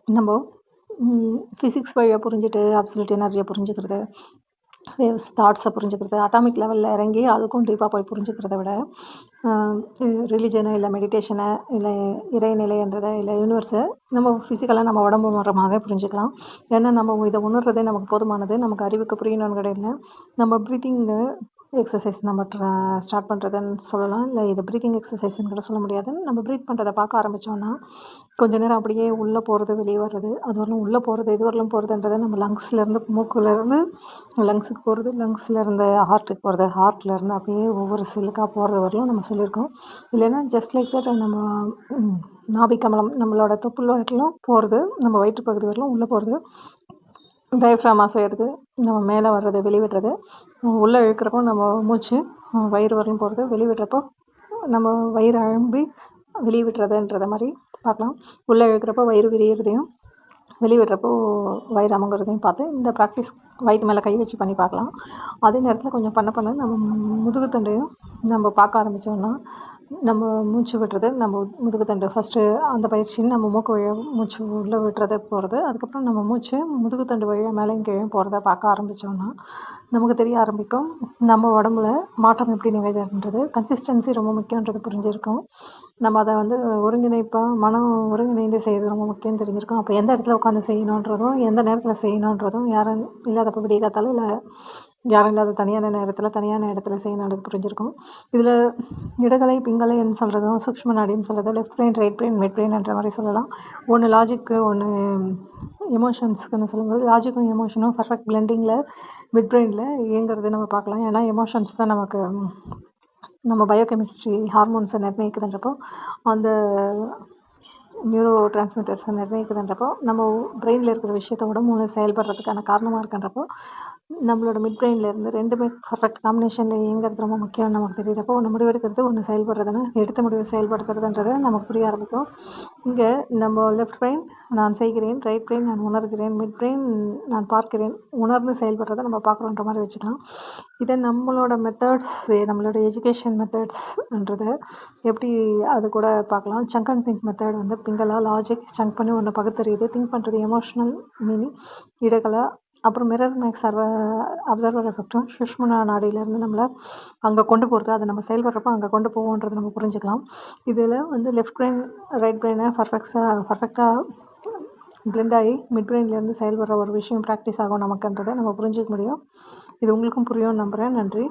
நம்ம ஃபிசிக்ஸ் வழியா புரிஞ்சுட்டு அப்சல்யூட் எனர்ஜியை புரிஞ்சுக்கிறது, வேவ்ஸ் தாட்ஸை புரிஞ்சுக்கிறது, அட்டாமிக் லெவலில் இறங்கி அதுக்கும் டீப்பாக போய் புரிஞ்சுக்கிறத விட ரிலிஜனை இல்லை மெடிடேஷனை இல்லை இறைநிலைன்றதை இல்லை யூனிவர்ஸை நம்ம ஃபிசிக்கலாக நம்ம உடம்பு மூலமாகவே புரிஞ்சுக்கலாம். ஏன்னா நம்ம இதை உணர்றதே நமக்கு போதுமானது. நமக்கு அறிவுக்கு புரியணும்னு கிடையாது. நம்ம ப்ரீத்திங்கு எக்ஸசைஸ் நம்ம ஸ்டார்ட் பண்ணுறதுன்னு சொல்லலாம். இல்லை இது ப்ரீத்திங் எக்ஸசைஸ்ன்னு கூட சொல்ல முடியாது. நம்ம ப்ரீத் பண்ணுறதை பார்க்க ஆரம்பித்தோன்னா கொஞ்ச நேரம் அப்படியே உள்ளே போகிறது வெளியே வர்றது, அது வரலும் உள்ளே போகிறது எது வரலும் போகிறதுன்றதை நம்ம லங்ஸ்லேருந்து மூக்குலேருந்து லங்ஸுக்கு போகிறது, லங்ஸ்லேருந்து ஹார்ட்டுக்கு போகிறது, ஹார்ட்லேருந்து அப்படியே ஒவ்வொரு செல்லுக்காக போகிறது வரலும் நம்ம சொல்லியிருக்கோம். இல்லைன்னா ஜஸ்ட் லைக் தட் நம்ம நாபிக்கமலம் நம்மளோட தொப்புள் வரலும் போகிறது, நம்ம வயிற்று பகுதி வரலும் உள்ளே போகிறது, டயஃப்ராம் அசைகிறது, நம்ம மேலே வர்றது வெளிவிடுறது, உள்ளே இழுக்கிறப்போ நம்ம மூச்சு வயிறு வரலும் போகிறது, வெளிவிடுறப்போ நம்ம வயிறு அழும்பி வெளிவிடுறதுன்றத மாதிரி பார்க்கலாம். உள்ளே இழுக்கிறப்போ வயிறு விரிகிறதையும் வெளிவிடுறப்போ வயிறு அமுங்கிறதையும் பார்த்து இந்த ப்ராக்டிஸ் வயிற்று மேலே கை வச்சு பண்ணி பார்க்கலாம். அதே நேரத்தில் கொஞ்சம் பண்ண நம்ம முதுகுத்தண்டையும் நம்ம பார்க்க ஆரம்பித்தோம்னா நம்ம மூச்சு விடுறது, நம்ம முதுகுத்தண்டு ஃபஸ்ட்டு அந்த பயிற்சின்னு நம்ம மூக்கு வழியாக மூச்சு உள்ளே விடுறது போகிறது, அதுக்கப்புறம் நம்ம மூச்சு முதுகுத்தண்டு வழியாக மேலேயும் கீழேயும் போகிறத பார்க்க ஆரம்பித்தோம்னா நமக்கு தெரிய ஆரம்பிக்கும் நம்ம உடம்புல மாற்றம் எப்படி நிகழ்துன்றது. கன்சிஸ்டன்சி ரொம்ப முக்கியன்றது புரிஞ்சிருக்கும். நம்ம அதை ஒருங்கிணைப்பாக மனம் ஒருங்கிணைந்து செய்கிறது ரொம்ப முக்கியம் தெரிஞ்சிருக்கும். அப்போ எந்த இடத்துல உட்காந்து செய்யணுன்றதும் எந்த நேரத்தில் செய்யணுன்றதும் யாரும் இல்லாதப்போ விடிய காத்தாலும் இல்லை யாரும் இல்லாத தனியான இடத்துல செய்யணுன்றது புரிஞ்சிருக்கும். இதில் இடகலை பிங்கலைன்னு சொல்கிறதும் சூக்ஷ்ம நாடின்னு சொல்கிறது, left brain right brain mid பிரெயின்ன்ற மாதிரி சொல்லலாம். ஒன்று லாஜிக்கு ஒன்று எமோஷன்ஸ்க்குன்னு சொல்லும்போது லாஜிக்கும் எமோஷனும் பர்ஃபெக்ட் பிளெண்டிங்கில் மிட் பிரெயினில் இயங்குறது நம்ம பார்க்கலாம். ஏன்னா எமோஷன்ஸ் தான் நமக்கு நம்ம பயோகெமிஸ்ட்ரி ஹார்மோன்ஸை நிர்ணயிக்குதுன்றப்போ அந்த நியூரோ டிரான்ஸ்மிட்டர்ஸை நிர்ணயிக்குதுன்றப்போ நம்ம பிரெயினில் இருக்கிற விஷயத்தோட மூணு செயல்படுறதுக்கான காரணமாக இருக்குன்றப்போ நம்மளோட மிட் பிரெயின்லேருந்து ரெண்டுமே பர்ஃபெக்ட் காம்பினேஷனில் இயங்கிறது ரொம்ப முக்கியம் நமக்கு தெரிகிறப்போ ஒன்று முடிவெடுக்கிறது ஒன்று செயல்படுறதுன்னு எடுத்த முடிவு செயல்படுத்துறதுன்றது நமக்கு புரிய ஆரம்பிக்கும். இங்கே நம்ம லெஃப்ட் பிரெயின் நான் செய்கிறேன், ரைட் பிரெயின் நான் உணர்கிறேன், மிட் பிரெயின் நான் பார்க்கிறேன், உணர்ந்து செயல்படுறதை நம்ம பார்க்குறோன்ற மாதிரி வச்சுக்கலாம். இதை நம்மளோட மெத்தட்ஸ் நம்மளோட எஜுகேஷன் மெத்தட்ஸ்ன்றது எப்படி அது கூட பார்க்கலாம். Chunk and think method Pingala logic chunk பண்ணி ஒன்று பகுத்தறியுது, திங்க் பண்ணுறது எமோஷ்னல் மீனிங் இடகலா, அப்புறம் மிரர் மேக்ஸ் அப்சர்வர் எஃபெக்டும் சுஷ்மனா நாடியிலேருந்து நம்மளை அங்கே கொண்டு போகிறது, அதை நம்ம செயல்படுறப்போ அங்கே கொண்டு போவோன்றதை நம்ம புரிஞ்சுக்கலாம். இதில் லெஃப்ட் பிரெயின் ரைட் பிரெயினை பர்ஃபெக்டாக பிளெண்ட் ஆகி மிட் பிரெயின்லேருந்து செயல்படுற ஒரு விஷயம் ப்ராக்டிஸ் ஆகும் நமக்குன்றதை நம்ம புரிஞ்சிக்க முடியும். இது உங்களுக்கும் புரியும்னு நம்புகிறேன். நன்றி.